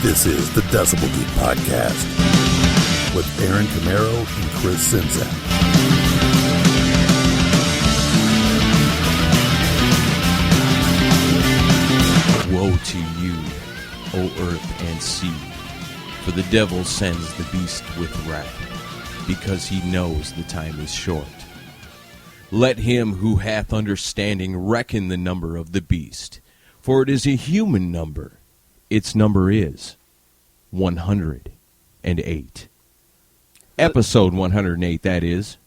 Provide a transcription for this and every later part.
This is the Decibel Geek Podcast with Aaron Camaro and Chris Sinzak. Woe to you, O earth and sea, for the devil sends the beast with wrath, because he knows the time is short. Let him who hath understanding reckon the number of the beast, for it is a human number. Its number is 108. Episode 108, that is.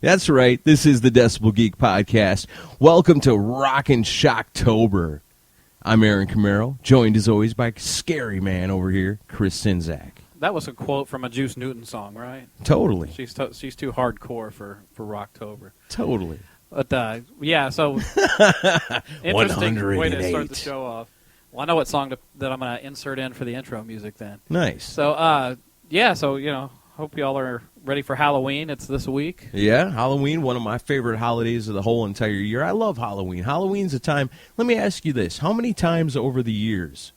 That's right, this is the Decibel Geek Podcast. Welcome to Rockin' Shocktober. I'm Aaron Camaro, joined as always by scary man over here, Chris Sinzak. That was a quote from a Juice Newton song, right? Totally. She's too hardcore for Rocktober. Totally. But, yeah, so interesting way to start the show off. Well, I know what song that I'm going to insert in for the intro music then. Nice. So, hope y'all are ready for Halloween. It's this week. Yeah, Halloween, one of my favorite holidays of the whole entire year. I love Halloween. Halloween's a time. Let me ask you this. How many times over the years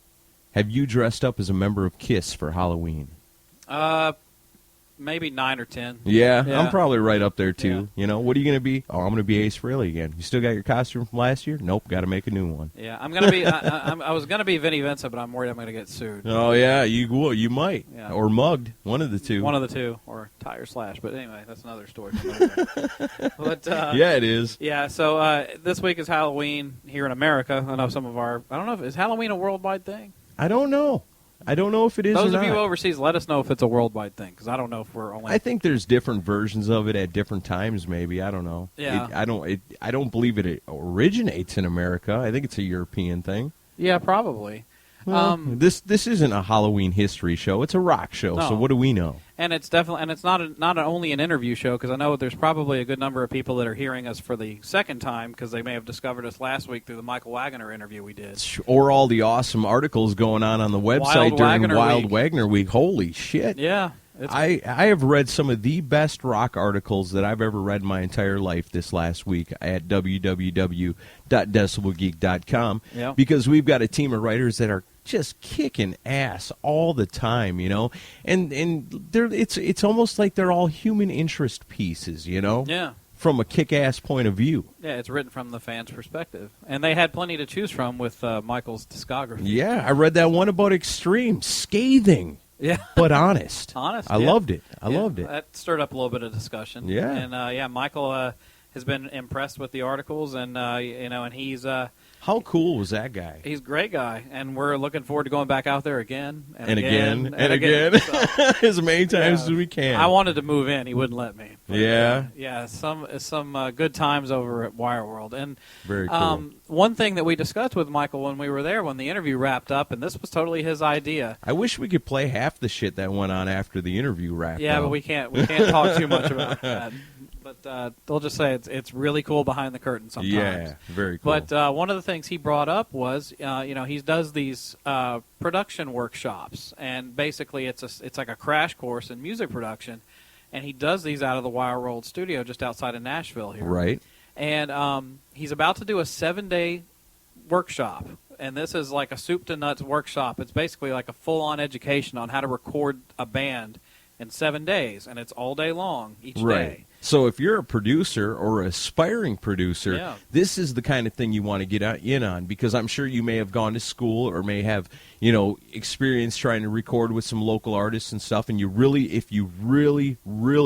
have you dressed up as a member of KISS for Halloween? Maybe 9 or 10. Yeah, I'm probably right up there, too. Yeah. You know, what are you going to be? Oh, I'm going to be Ace Frehley again. You still got your costume from last year? Nope, got to make a new one. Yeah, I'm going to be, I was going to be Vinnie Vincent, but I'm worried I'm going to get sued. Oh, yeah, you might. Yeah. Or mugged, one of the two. One of the two, or tire slash. But anyway, that's another story. But, yeah, it is. Yeah, so this week is Halloween here in America. I know I don't know, is Halloween a worldwide thing? I don't know. I don't know if it is Those or of not. you overseas, let us know if it's a worldwide thing, because I don't know if we're only... I think there's different versions of it at different times, maybe. I don't know. Yeah. I don't believe it originates in America. I think it's a European thing. Yeah, probably. Well, this isn't a Halloween history show. It's a rock show, No. so what do we know? And it's not only an interview show, because I know there's probably a good number of people that are hearing us for the second time, because they may have discovered us last week through the Michael Wagner interview we did. Or all the awesome articles going on the website during Wild Wagner Week. Holy shit. Yeah. I have read some of the best rock articles that I've ever read in my entire life this last week at www.decibelgeek.com, because we've got a team of writers that are just kicking ass all the time, you know, and it's almost like they're all human interest pieces, you know, from a kick-ass point of view. Yeah, it's written from the fans' perspective, and they had plenty to choose from with Michael's discography. Yeah, I read that one about Extreme, scathing. Yeah, but honest. I loved it. I loved it. That stirred up a little bit of discussion. Yeah, and Michael has been impressed with the articles, and and he's how cool was that guy? He's a great guy, and we're looking forward to going back out there again and again. So, as many times as we can. I wanted to move in, he wouldn't let me. But, yeah. Some good times over at Wire World, and very cool. One thing that we discussed with Michael when we were there, when the interview wrapped up, and this was totally his idea. I wish we could play half the shit that went on after the interview wrapped up. Yeah, but we can't talk too much about that. But they'll just say it's really cool behind the curtain sometimes. Yeah, very cool. But one of the things he brought up was, he does these production workshops, and basically it's like a crash course in music production, and he does these out of the Wire World studio just outside of Nashville here. Right. And he's about to do a 7-day workshop, and this is like a soup to nuts workshop. It's basically like a full-on education on how to record a band in 7 days, and it's all day long each day. So if you're a producer or aspiring producer, this is the kind of thing you want to get in on, because I'm sure you may have gone to school or may have, experience trying to record with some local artists and stuff, and if you really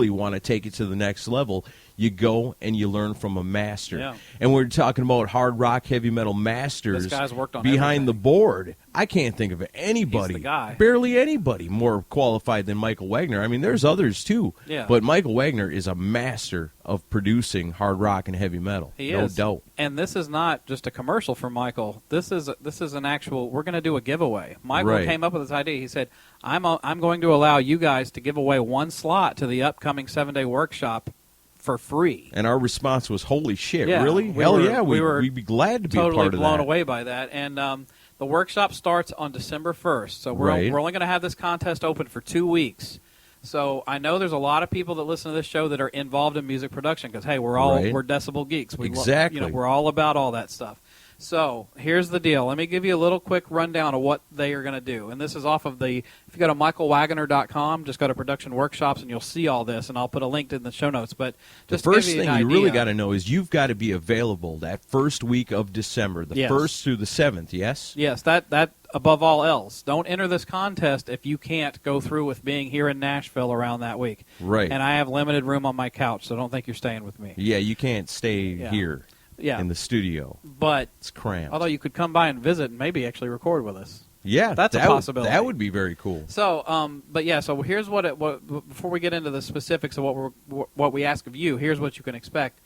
want to take it to the next level, you go and you learn from a master. Yeah. And we're talking about hard rock, heavy metal masters. This guy's worked on behind everything. The board. I can't think of anybody, He's the guy. barely anybody, more qualified than Michael Wagner. I mean, there's others too, but Michael Wagner is a master of producing hard rock and heavy metal. He no is. doubt. And this is not just a commercial for Michael. This is an actual. We're going to do a giveaway. Michael came up with this idea. He said, "I'm going to allow you guys to give away one slot to the upcoming 7-day workshop for free." And our response was, "Holy shit, yeah, really? Hell yeah, we'd be glad to be a part of that." Totally blown away by that. And the workshop starts on December 1st. So we're only going to have this contest open for 2 weeks. So I know there's a lot of people that listen to this show that are involved in music production because, hey, we're Decibel Geeks. Exactly. We're all about all that stuff. So here's the deal. Let me give you a little quick rundown of what they are going to do. And this is off of the, if you go to michaelwagner.com, just go to production workshops and you'll see all this. And I'll put a link in the show notes. But just the first to give you thing an you really idea, got to know is you've got to be available that first week of December, the Yes. 1st through the 7th, yes? Yes, that above all else. Don't enter this contest if you can't go through with being here in Nashville around that week. Right. And I have limited room on my couch, so don't think you're staying with me. Yeah, you can't stay here Yeah. in the studio. But It's cramped. although you could come by and visit and maybe actually record with us. Yeah, That's a possibility. That would be very cool. So, but yeah, so here's what before we get into the specifics of what we ask of you, here's what you can expect.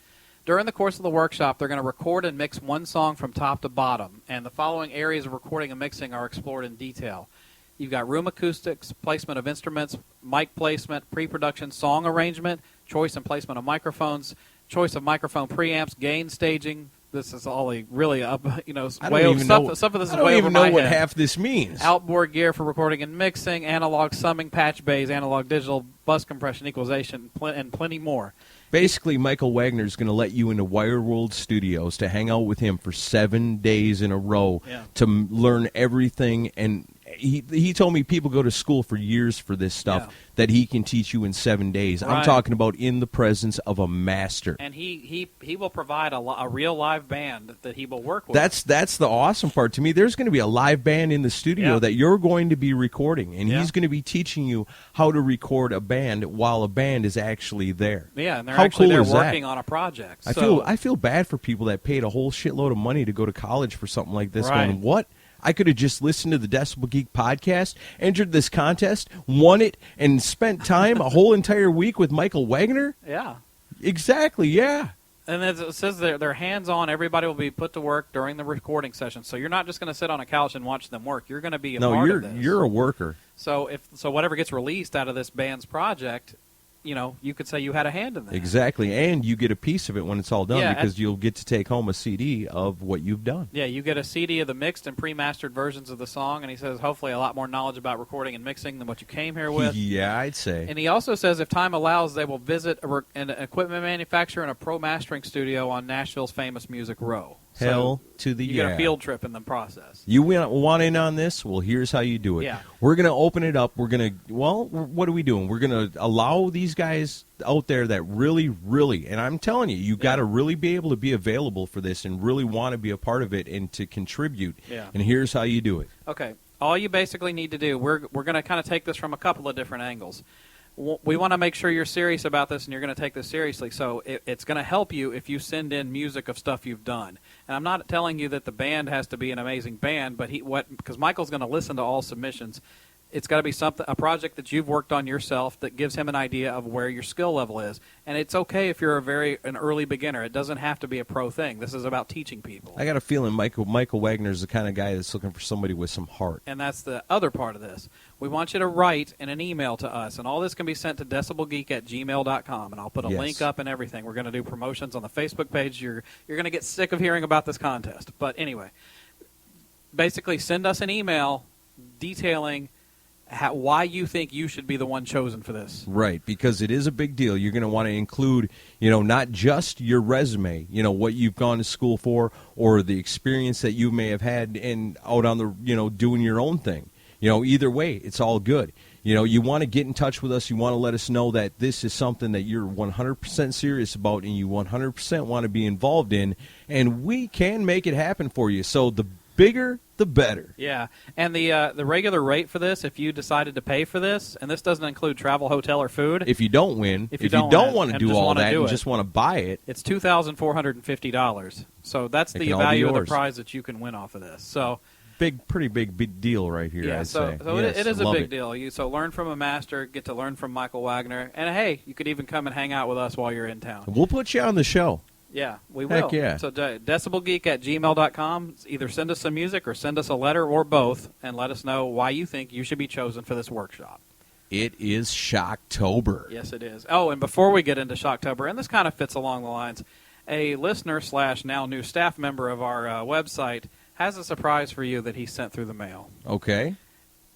During the course of the workshop, they're going to record and mix one song from top to bottom, and the following areas of recording and mixing are explored in detail. You've got room acoustics, placement of instruments, mic placement, pre-production song arrangement, choice and placement of microphones, choice of microphone preamps, gain staging. This is all really up, I way don't over even know. stuff of this is I don't way even over know my what head. half this means. Outboard gear for recording and mixing, analog summing, patch bays, analog digital, bus compression, equalization, and plenty more. Basically, Michael Wagner is going to let you into Wire World Studios to hang out with him for 7 days in a row to learn everything. And he told me people go to school for years for this stuff that he can teach you in 7 days. Right. I'm talking about in the presence of a master. And he will provide a real live band that he will work with. That's the awesome part to me. There's going to be a live band in the studio that you're going to be recording, and he's going to be teaching you how to record a band while a band is actually there. Yeah, and they're how actually cool there is working that? on a project. I feel bad for people that paid a whole shitload of money to go to college for something like this. Right. Going, what? I could have just listened to the Decibel Geek podcast, entered this contest, won it, and spent time a whole entire week with Michael Wagner? Yeah. Exactly, yeah. And it says they're hands-on. Everybody will be put to work during the recording session. So you're not just going to sit on a couch and watch them work. You're going to be a part of this. You're a worker. So whatever gets released out of this band's project, you could say you had a hand in that. Exactly, and you get a piece of it when it's all done because at- you'll get to take home a CD of what you've done. Yeah, you get a CD of the mixed and pre-mastered versions of the song, and he says hopefully a lot more knowledge about recording and mixing than what you came here with. Yeah, I'd say. And he also says if time allows, they will visit an equipment manufacturer and a pro mastering studio on Nashville's famous Music Row. Hell to the you get a field trip in the process. You want in on this? Well, here's how you do it. Yeah. We're going to open it up. We're going to, what are we doing? We're going to allow these guys out there that really, really, and I'm telling you, you got to really be able to be available for this and really want to be a part of it and to contribute. Yeah. And here's how you do it. Okay. All you basically need to do, we're going to kind of take this from a couple of different angles. We want to make sure you're serious about this and you're going to take this seriously. So it's going to help you if you send in music of stuff you've done. And I'm not telling you that the band has to be an amazing band, but because Michael's going to listen to all submissions. It's got to be a project that you've worked on yourself that gives him an idea of where your skill level is. And it's okay if you're an early beginner. It doesn't have to be a pro thing. This is about teaching people. I got a feeling Michael Wagner is the kind of guy that's looking for somebody with some heart. And that's the other part of this. We want you to write in an email to us, and all this can be sent to decibelgeek@gmail.com, and I'll put a link up and everything. We're going to do promotions on the Facebook page. You're going to get sick of hearing about this contest. But anyway, basically send us an email detailing why you think you should be the one chosen for this. Right, because it is a big deal. You're going to want to include, not just your resume, what you've gone to school for or the experience that you may have had out on the, doing your own thing. Either way, it's all good. You want to get in touch with us. You want to let us know that this is something that you're 100% serious about and you 100% want to be involved in, and we can make it happen for you. So the bigger, the better. Yeah, and the regular rate for this, if you decided to pay for this, and this doesn't include travel, hotel, or food. If you don't win, if you don't want to do all that and just want to buy it, it's $2,450. So that's the value of the prize that you can win off of this. So pretty big deal right here. Yeah, I'd so say. Yes, it is a love big it. deal. So learn from a master, get to learn from Michael Wagner, and hey, you could even come and hang out with us while you're in town. We'll put you on the show. Yeah, we will. Heck yeah. So decibelgeek@gmail.com. Either send us some music or send us a letter or both, and let us know why you think you should be chosen for this workshop. It is Shocktober. Yes, it is. Oh, and before we get into Shocktober, and this kind of fits along the lines, a listener / now new staff member of our website has a surprise for you that he sent through the mail. Okay.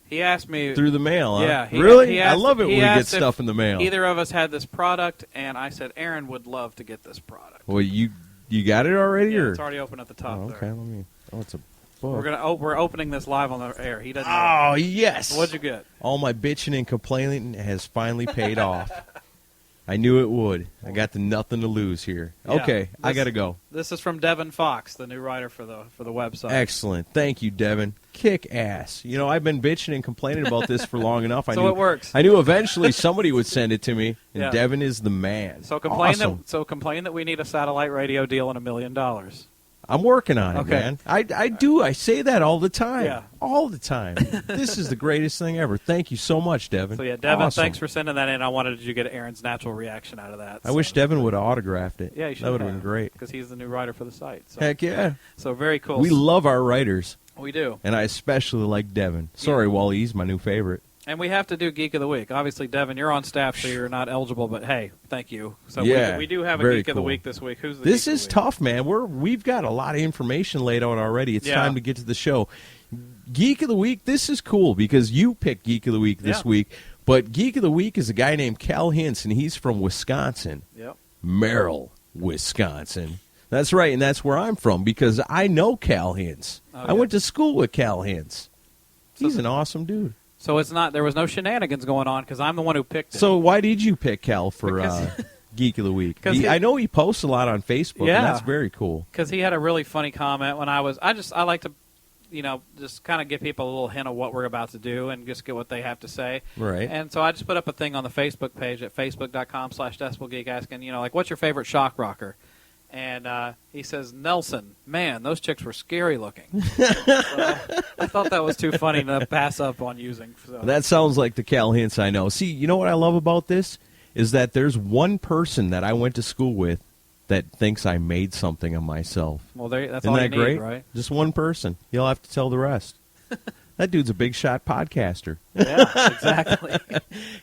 He asked me... Through the mail, huh? Yeah. Really? I love it when we get stuff in the mail. Either of us had this product, and I said, Aaron would love to get this product. Well, you You got it already, Yeah, or it's already open at the top. okay, there. let me. Oh, it's a book. We're opening this live on the air. He doesn't. Oh know. yes. What'd you get? All my bitching and complaining has finally paid off. I knew it would. I got the nothing to lose here. Yeah, Okay, I got to go. This is from Devin Fox, the new writer for the website. Excellent. Thank you, Devin. Kick ass. You know, I've been bitching and complaining about this for long enough. So it works. I knew eventually somebody would send it to me, and Yeah. Devin is the man. So complain Awesome. that we need a satellite radio deal and $1 million. I'm working on it, Okay. man. I do. I say that all the time. Yeah. All the time. This is the greatest thing ever. Thank you so much, Devin. So yeah, Devin, Awesome. thanks for sending that in. I wanted you to get Aaron's natural reaction out of that. I wish Devin would have autographed it. Yeah, you should. That would have been great. because he's the new writer for the site. So, Heck yeah. so very cool. We love our writers, We do, and I especially like Devin. Sorry, Wally, he's my new favorite. and we have to do Geek of the Week. Obviously, Devin, you're on staff, so you're not eligible. But hey, thank you. So Yeah, we do have a very Geek of the cool. Week this week. Who's the This Geek is of the Week? tough, man. We've got a lot of information laid out already. It's Yeah. time to get to the show. Geek of the Week, this is cool because you picked Geek of the Week this Yeah. week. But Geek of the Week is a guy named Cal Hintz, and he's from Wisconsin. Yep. Merrill, Wisconsin. That's right, and that's where I'm from because I know Cal Hintz. Oh, I yeah. went to school with Cal Hintz. He's an awesome dude. So it's not. There was no shenanigans going on because I'm the one who picked it. So why did you pick Cal for Because- Geek of the Week? 'Cause I know he posts a lot on Facebook, Yeah. and that's very cool. Because he had a really funny comment when I like to, just kind of give people a little hint of what we're about to do and just get what they have to say. Right. And so I just put up a thing on the Facebook page at facebook.com/DecibelGeek asking, what's your favorite shock rocker? And he says, Nelson. Man, those chicks were scary looking. So I thought that was too funny to pass up on using. So. That sounds like the Cal Hintz I know. See, you know what I love about this? Is that there's one person that I went to school with that thinks I made something of myself. Well, that's Isn't all that you need, great? right? Just one person. You'll have to tell the rest. That dude's a big shot podcaster. Yeah, exactly.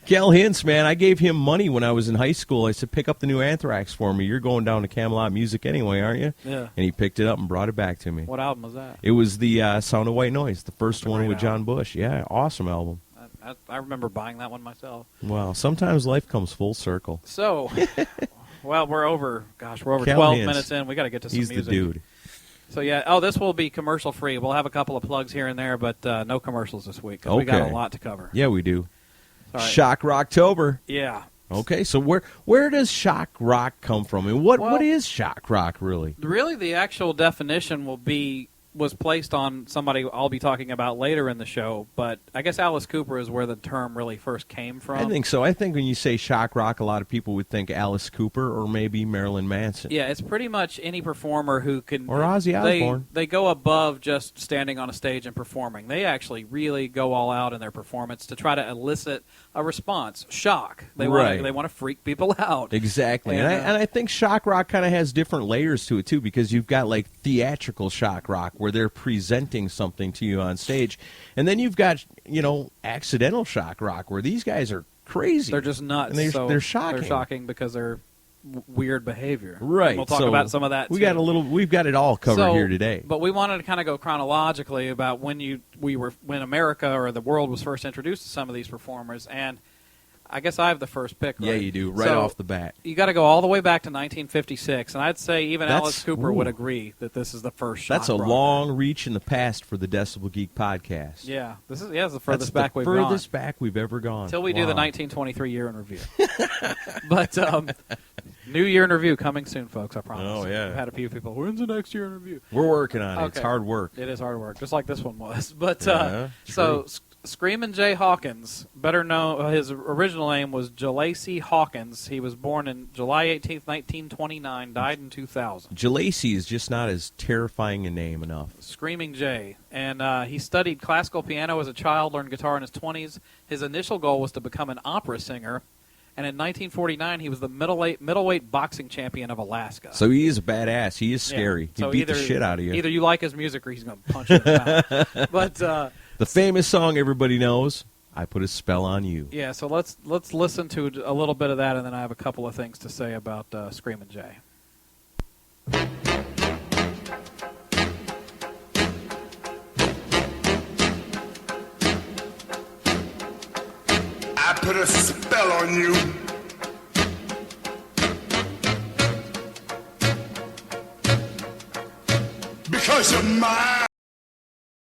Cal Hintz, man, I gave him money when I was in high school. I said, pick up the new Anthrax for me. You're going down to Camelot Music anyway, aren't you? Yeah. And he picked it up and brought it back to me. What album was that? It was the Sound of White Noise, the first one great with John album. Bush. Yeah, awesome album. I remember buying that one myself. Wow, sometimes life comes full circle. So, well, we're over Cal 12 Hintz. minutes in. We got to get to some He's music. the dude. So, yeah. This will be commercial free. We'll have a couple of plugs here and there, but no commercials this week 'cause we got Okay. a lot to cover. Yeah, we do. All right. Shock Rocktober. Yeah. Okay, so where does shock rock come from, and what Well- is shock rock really? Really, the actual definition was placed on somebody I'll be talking about later in the show, but I guess Alice Cooper is where the term really first came from. I think so. I think when you say shock rock, a lot of people would think Alice Cooper or maybe Marilyn Manson. Yeah, it's pretty much any performer who can... Or Ozzy Osbourne. They go above just standing on a stage and performing. They actually really go all out in their performance to try to elicit a response. Shock. They Right. want to freak people out. Exactly. And I think shock rock kind of has different layers to it, too, because you've got, like, theatrical shock rock, where they're presenting something to you on stage. And then you've got, accidental shock rock, where these guys are crazy. They're just nuts. And so they're shocking. They're shocking because they're weird behavior. Right. And we'll talk so about some of that, We've too. got it all covered here today. But we wanted to kind of go chronologically about when America or the world was first introduced to some of these performers, and I guess I have the first pick. Yeah, right? you do, right So, off the bat. You got to go all the way back to 1956, and I'd say even Alice Cooper would ooh. agree that this is the first shock That's a rock. long reach in the past for the Decibel Geek podcast. Yeah, this is the furthest That's back the we've furthest gone. back we've ever gone. Until we do the Wow. 1923 year in review. But new year in review coming soon, folks, I promise. Oh, yeah. We've had a few people, when's the next year in review? We're working on it. It's Okay. hard work. It is hard work, just like this one was. But Yeah, so true. Screamin Jay Hawkins, better known, his original name was Jalacy Hawkins. He was born in July 18th, 1929, died in 2000. Jalacy is just not as terrifying a name enough. Screaming Jay. And he studied classical piano as a child, learned guitar in his 20s. His initial goal was to become an opera singer. And in 1949, he was the middleweight boxing champion of Alaska. So he is a badass. He is scary. Yeah. He So beat the shit out of you. Either you like his music or he's going to punch you in the mouth. But the famous song everybody knows, I Put a Spell on You. yeah, so let's listen to a little bit of that, and then I have a couple of things to say about Screamin Jay. I put a spell on you. 'cause you're mine.